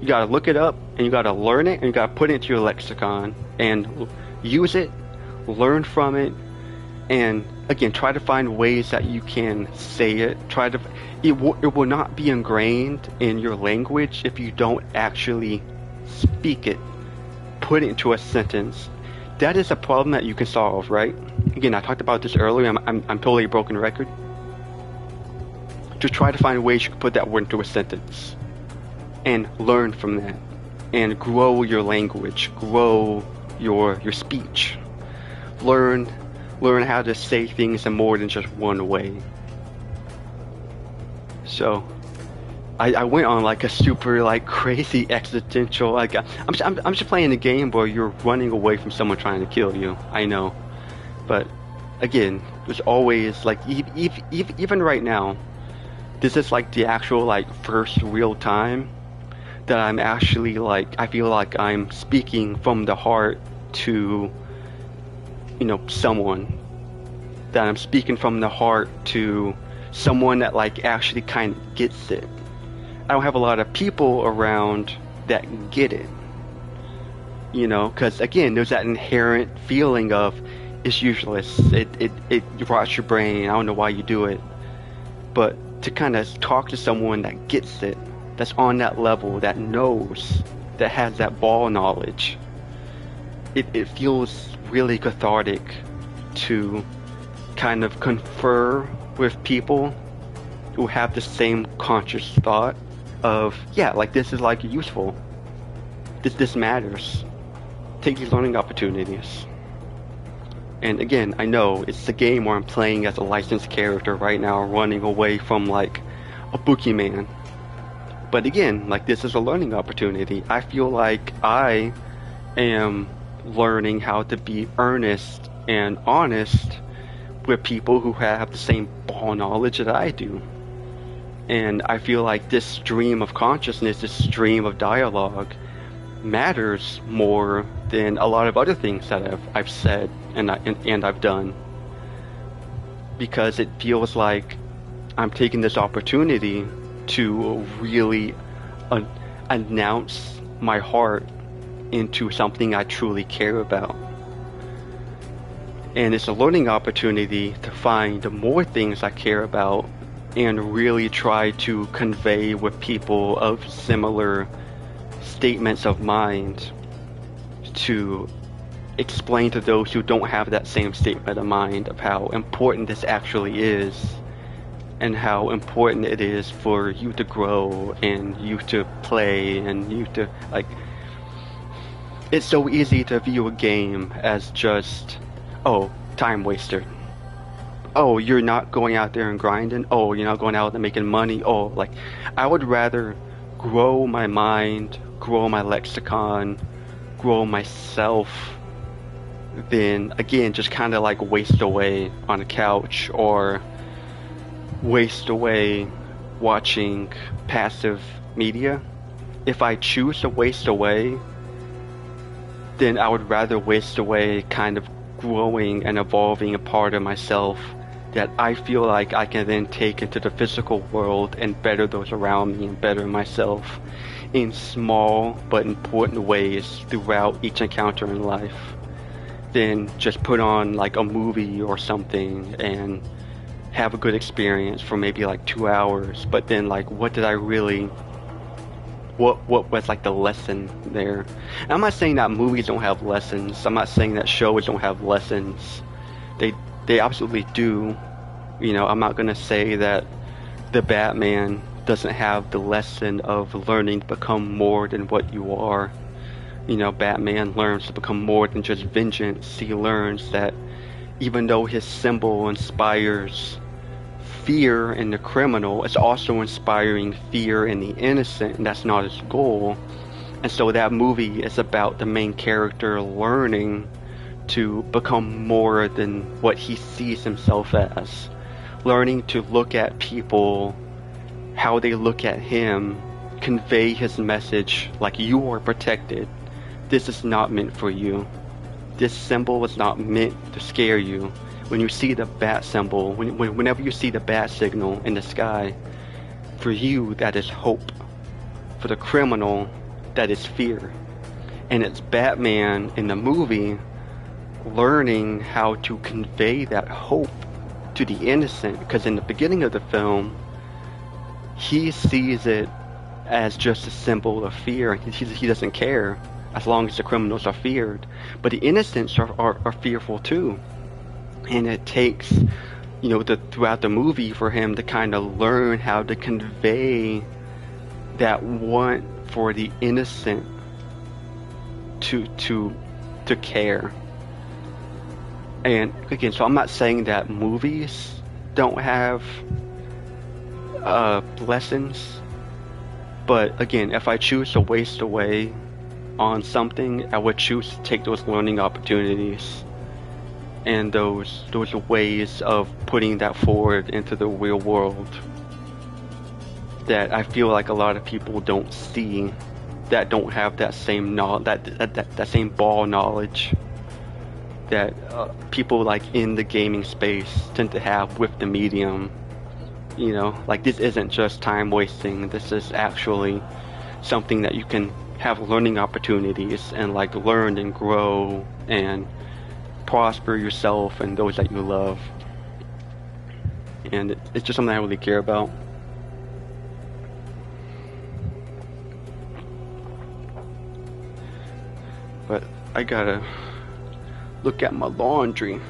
You gotta look it up, and you gotta learn it, and you gotta put it into your lexicon, and use it, learn from it, and again, try to find ways that you can say it. It will not be ingrained in your language if you don't actually speak it, put it into a sentence. That is a problem that you can solve, right? Again, I talked about this earlier. I'm totally a broken record. Just try to find ways you can put that word into a sentence and learn from that and grow your language, grow your speech. Learn how to say things in more than just one way. So I went on like a super like crazy existential like I'm just playing a game where you're running away from someone trying to kill you. I know, but again, there's always like even right now, this is like the actual like first real time that I'm actually like I feel like I'm speaking from the heart to someone, that I'm speaking from the heart to someone that like actually kind of gets it. I don't have a lot of people around that get it, because again, there's that inherent feeling of it's useless, it rots your brain, I don't know why you do it. But to kind of talk to someone that gets it, that's on that level, that knows, that has that ball knowledge, it feels really cathartic to kind of confer with people who have the same conscious thought of, yeah, like this is like useful, this matters, take these learning opportunities. And again, I know it's a game where I'm playing as a licensed character right now, running away from like a boogeyman. But again, like this is a learning opportunity. I feel like I am learning how to be earnest and honest with people who have the same ball knowledge that I do. And I feel like this stream of consciousness, this stream of dialogue, matters more than a lot of other things that I've said and I've done, because it feels like I'm taking this opportunity to really announce my heart into something I truly care about. And it's a learning opportunity to find more things I care about and really try to convey with people of similar statements of mind, to explain to those who don't have that same statement of mind of how important this actually is, and how important it is for you to grow and you to play and you to like. It's so easy to view a game as just, oh, time waster. Oh, you're not going out there and grinding. Oh, you're not going out and making money. Oh, like, I would rather grow my mind, grow my lexicon, grow myself, than, again, just kind of like waste away on a couch or waste away watching passive media. If I choose to waste away, then I would rather waste away kind of growing and evolving a part of myself that I feel like I can then take into the physical world and better those around me and better myself in small but important ways throughout each encounter in life, than just put on like a movie or something and have a good experience for maybe like 2 hours, but then like what was like the lesson there? And I'm not saying that movies don't have lessons. I'm not saying that shows don't have lessons. They absolutely do. I'm not gonna say that the Batman doesn't have the lesson of learning to become more than what you are. Batman learns to become more than just vengeance. He learns that even though his symbol inspires fear in the criminal, it's also inspiring fear in the innocent, and that's not his goal. And so that movie is about the main character learning to become more than what he sees himself as, learning to look at people how they look at him, convey his message like, you are protected, this is not meant for you, this symbol is not meant to scare you. When you see the bat symbol, whenever you see the bat signal in the sky, for you that is hope. For the criminal, that is fear. And it's Batman in the movie learning how to convey that hope to the innocent, because in the beginning of the film, he sees it as just a symbol of fear. He doesn't care as long as the criminals are feared. But the innocents are fearful too. And it takes, throughout the movie for him to kind of learn how to convey that want for the innocent to care. And again, so I'm not saying that movies don't have lessons, but again, if I choose to waste away on something, I would choose to take those learning opportunities and those ways of putting that forward into the real world that I feel like a lot of people don't see, that don't have that same that same ball knowledge that people like in the gaming space tend to have with the medium. Like, this isn't just time wasting. This is actually something that you can have learning opportunities and like learn and grow and prosper yourself and those that you love. And it's just something I really care about. But I gotta look at my laundry.